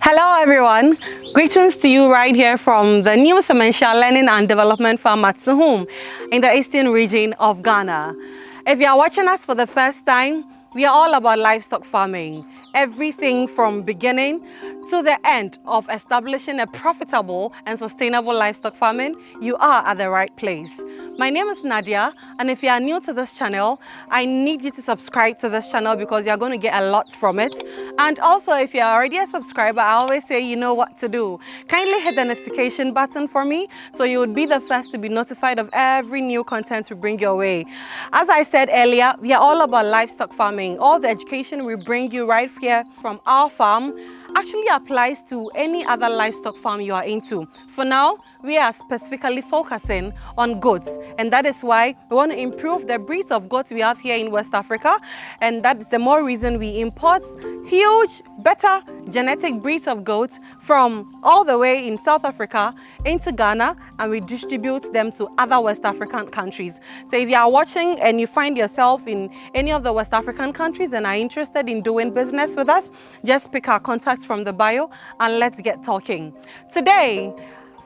Hello everyone, greetings to you right here from the new Sementia Learning and Development Farm at Suhum in the eastern region of Ghana. If you are watching us for the first time, we are all about livestock farming, everything from beginning to the end of establishing a profitable and sustainable livestock farming. You are at the right place. My name is Nadia, and if you are new to this channel, I need you to subscribe to this channel because you're going to get a lot from it. And also, if you're already a subscriber, I always say you know what to do. Kindly hit the notification button for me so you would be the first to be notified of every new content we bring your way. As I said earlier, we are all about livestock farming. All the education we bring you right here from our farm actually applies to any other livestock farm you are into. For now, we are specifically focusing on goats, and that is why we want to improve the breeds of goats we have here in West Africa, and that is the more reason we import huge, better genetic breeds of goats from all the way in South Africa into Ghana, and we distribute them to other West African countries. So if you are watching and you find yourself in any of the West African countries and are interested in doing business with us, just pick our contacts from the bio and let's get talking. Today,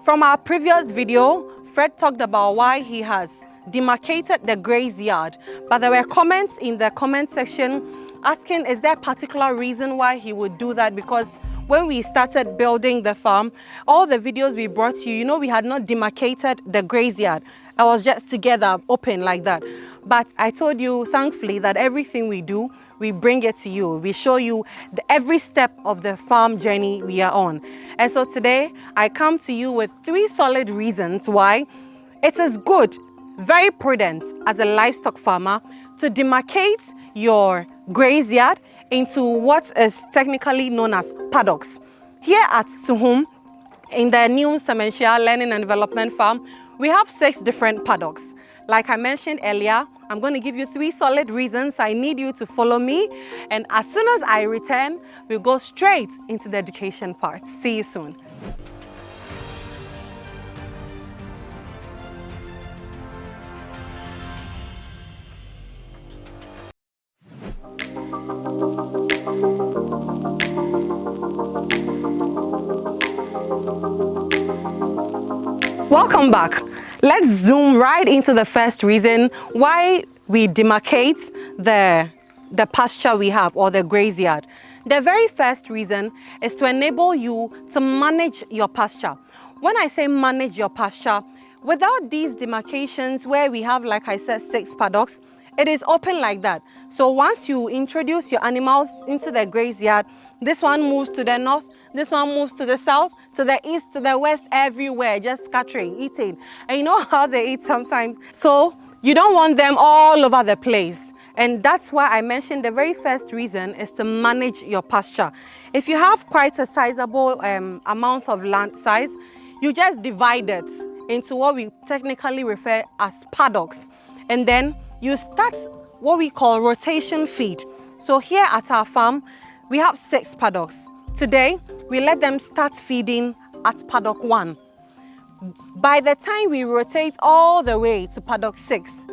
from our previous video, Fred talked about why he has demarcated the graze yard, but there were comments in the comment section asking, is there a particular reason why he would do that? Because when we started building the farm, all the videos we brought you, we had not demarcated the graze yard. I was just together, open like that. But I told you, thankfully, that everything we do, we bring it to you. We show you every step of the farm journey we are on. And so today, I come to you with 3 solid reasons why it is good, very prudent as a livestock farmer to demarcate your graze yard into what is technically known as paddocks. Here at Suhum, in the new Sementia Learning and Development Farm, we have 6 different paddocks. Like I mentioned earlier, I'm going to give you 3 solid reasons. I need you to follow me. And as soon as I return, we'll go straight into the education part. See you soon. Welcome back. Let's zoom right into the first reason why we demarcate the pasture we have, or the graze yard. The very first reason is to enable you to manage your pasture. When I say manage your pasture, without these demarcations where we have, like I said, 6 paddocks, it is open like that. So once you introduce your animals into the graze yard, this one moves to the north, this one moves to the south, to the east, to the west, everywhere, just scattering, eating. And you know how they eat sometimes. So you don't want them all over the place. And that's why I mentioned the very first reason is to manage your pasture. If you have quite a sizable amount of land size, you just divide it into what we technically refer as paddocks. And then you start what we call rotation feed. So here at our farm, we have 6 paddocks. Today, we let them start feeding at paddock 1. By the time we rotate all the way to paddock 6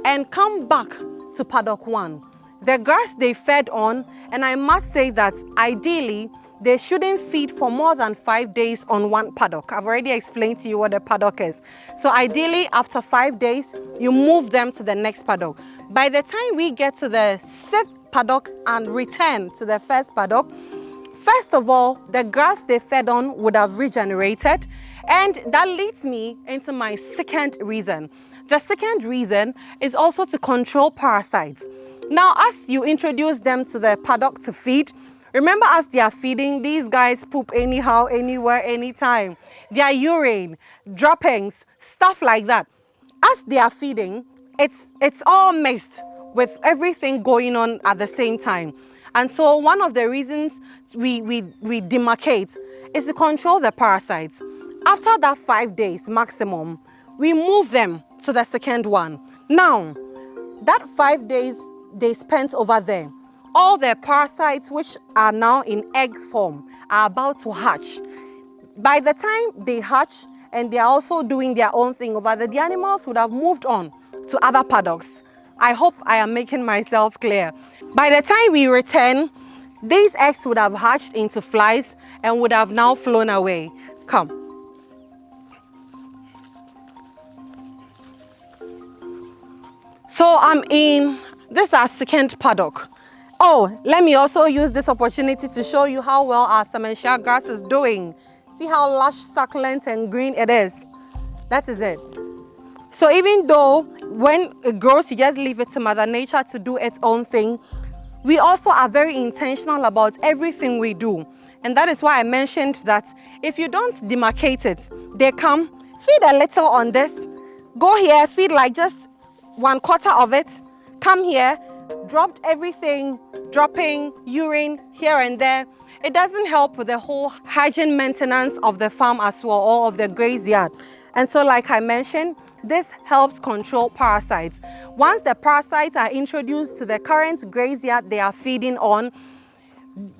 and come back to paddock 1, the grass they fed on, and I must say that ideally, they shouldn't feed for more than 5 days on one paddock. I've already explained to you what a paddock is. So ideally, after 5 days, you move them to the next paddock. By the time we get to the 6th paddock and return to the first paddock, first of all, the grass they fed on would have regenerated, and that leads me into my second reason. The second reason is also to control parasites. Now, as you introduce them to the paddock to feed, remember as they are feeding, these guys poop anyhow, anywhere, anytime. Their urine, droppings, stuff like that. As they are feeding, it's all mixed with everything going on at the same time. And so one of the reasons we demarcate is to control the parasites. After that 5 days maximum, we move them to the second one. Now, that 5 days they spent over there, all the parasites which are now in egg form are about to hatch. By the time they hatch and they are also doing their own thing over there, the animals would have moved on to other paddocks. I hope I am making myself clear. By the time we return, these eggs would have hatched into flies and would have now flown away. Come. So I'm in, this is our second paddock. Oh, let me also use this opportunity to show you how well our Sementia grass is doing. See how lush, succulent and green it is. That is it. So even though when it grows, you just leave it to Mother Nature to do its own thing, we also are very intentional about everything we do. And that is why I mentioned that if you don't demarcate it, they come, feed a little on this, go here, feed like just 1/4 of it, come here, dropped everything, dropping urine here and there. It doesn't help with the whole hygiene maintenance of the farm as well, or of the grazeyard. And so like I mentioned, this helps control parasites. Once the parasites are introduced to the current grazeyard they are feeding on,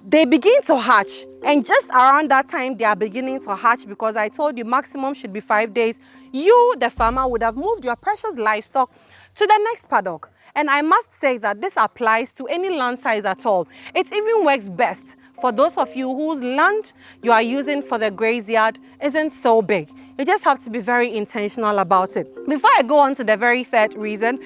they begin to hatch, and just around that time they are beginning to hatch, because I told you maximum should be 5 days. You, the farmer, would have moved your precious livestock to the next paddock. And I must say that this applies to any land size at all. It even works best for those of you whose land you are using for the grazeyard isn't so big. You just have to be very intentional about it. Before I go on to the very third reason,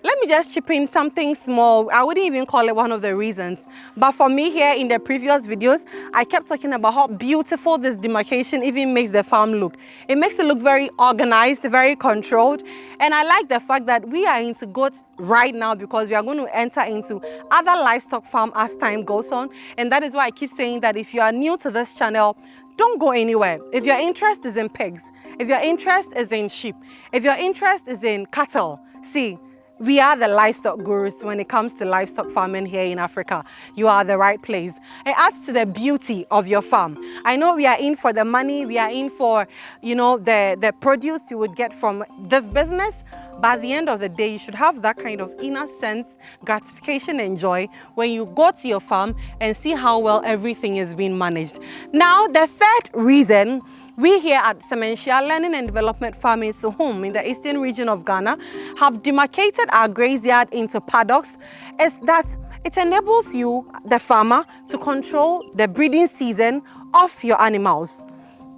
let me just chip in something small. I wouldn't even call it one of the reasons. But for me here in the previous videos, I kept talking about how beautiful this demarcation even makes the farm look. It makes it look very organized, very controlled. And I like the fact that we are into goats right now, because we are going to enter into other livestock farm as time goes on. And that is why I keep saying that if you are new to this channel, don't go anywhere. If your interest is in pigs, if your interest is in sheep, if your interest is in cattle, see, we are the livestock gurus when it comes to livestock farming here in Africa. You are the right place. It adds to the beauty of your farm. I know we are in for the money, we are in for, you know, the produce you would get from this business. But at the end of the day, you should have that kind of inner sense, gratification and joy when you go to your farm and see how well everything is being managed. Now, the third reason we here at Sementia Learning and Development Farm in Suhum in the eastern region of Ghana have demarcated our grazeyard into paddocks is that it enables you, the farmer, to control the breeding season of your animals.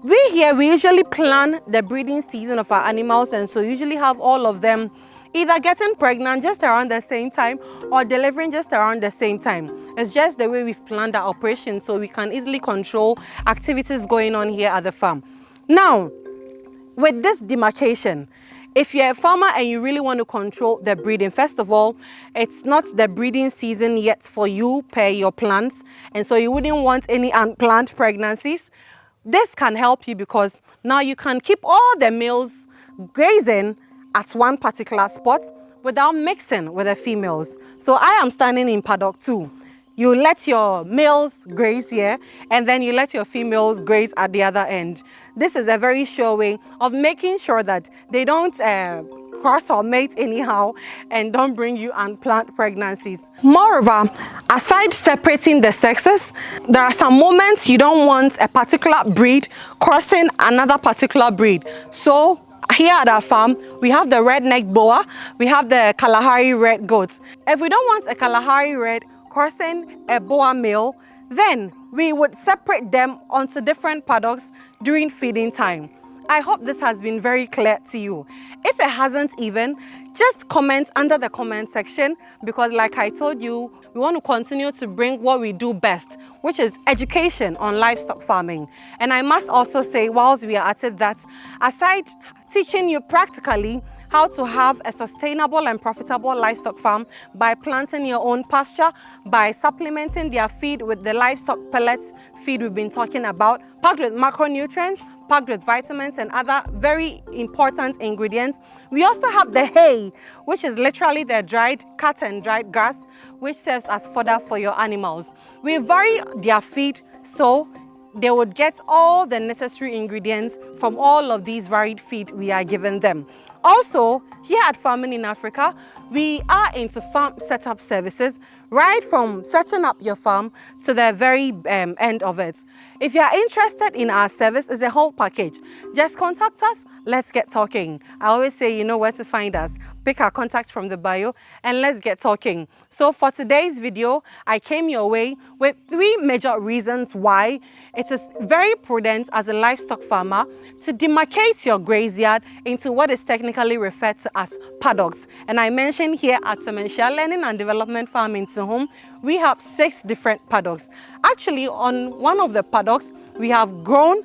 We usually plan the breeding season of our animals, and so usually have all of them either getting pregnant just around the same time or delivering just around the same time. It's just the way we've planned our operation, so we can easily control activities going on here at the farm. Now, with this demarcation, if you're a farmer and you really want to control the breeding, first of all, it's not the breeding season yet for you per your plans, and so you wouldn't want any unplanned pregnancies. This can help you because now you can keep all the males grazing at one particular spot without mixing with the females. So I am standing in paddock 2. You let your males graze here, and then you let your females graze at the other end. This is a very sure way of making sure that they don't cross or mate anyhow and don't bring you unplanned pregnancies. Moreover, aside separating the sexes, there are some moments you don't want a particular breed crossing another particular breed. So here at our farm, we have the redneck boa, we have the Kalahari red goats. If we don't want a Kalahari red crossing a boa male, then we would separate them onto different paddocks during feeding time. I hope this has been very clear to you. If it hasn't even, just comment under the comment section, because like I told you, we want to continue to bring what we do best, which is education on livestock farming. And I must also say, whilst we are at it, that aside teaching you practically how to have a sustainable and profitable livestock farm by planting your own pasture, by supplementing their feed with the livestock pellets feed we've been talking about, packed with macronutrients, packed with vitamins and other very important ingredients. We also have the hay, which is literally the dried, cut and dried grass, which serves as fodder for your animals. We vary their feed so they would get all the necessary ingredients from all of these varied feed we are giving them. Also, here at Farming in Africa, we are into farm setup services, right from setting up your farm to the very end of it. If you are interested in our service, it's a whole package. Just contact us, let's get talking. I always say you know where to find us. pick our contact from the bio and let's get talking. So for today's video, I came your way with 3 major reasons why it is very prudent as a livestock farmer to demarcate your grazeyard into what is technically referred to as paddocks. And I mentioned here at Sementia Learning and Development Farm in Suhum, we have 6 different paddocks. Actually, on one of the paddocks, we have grown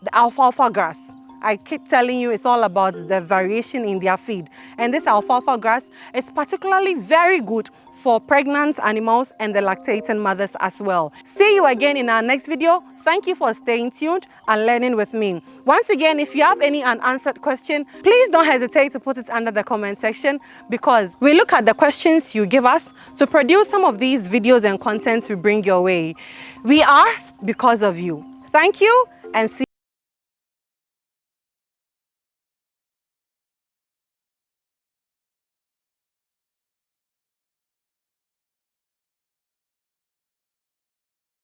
the alfalfa grass. I keep telling you it's all about the variation in their feed. And this alfalfa grass is particularly very good for pregnant animals and the lactating mothers as well. See you again in our next video. Thank you for staying tuned and learning with me. Once again, if you have any unanswered question, please don't hesitate to put it under the comment section, because we look at the questions you give us to produce some of these videos and contents we bring your way. We are because of you. Thank you and see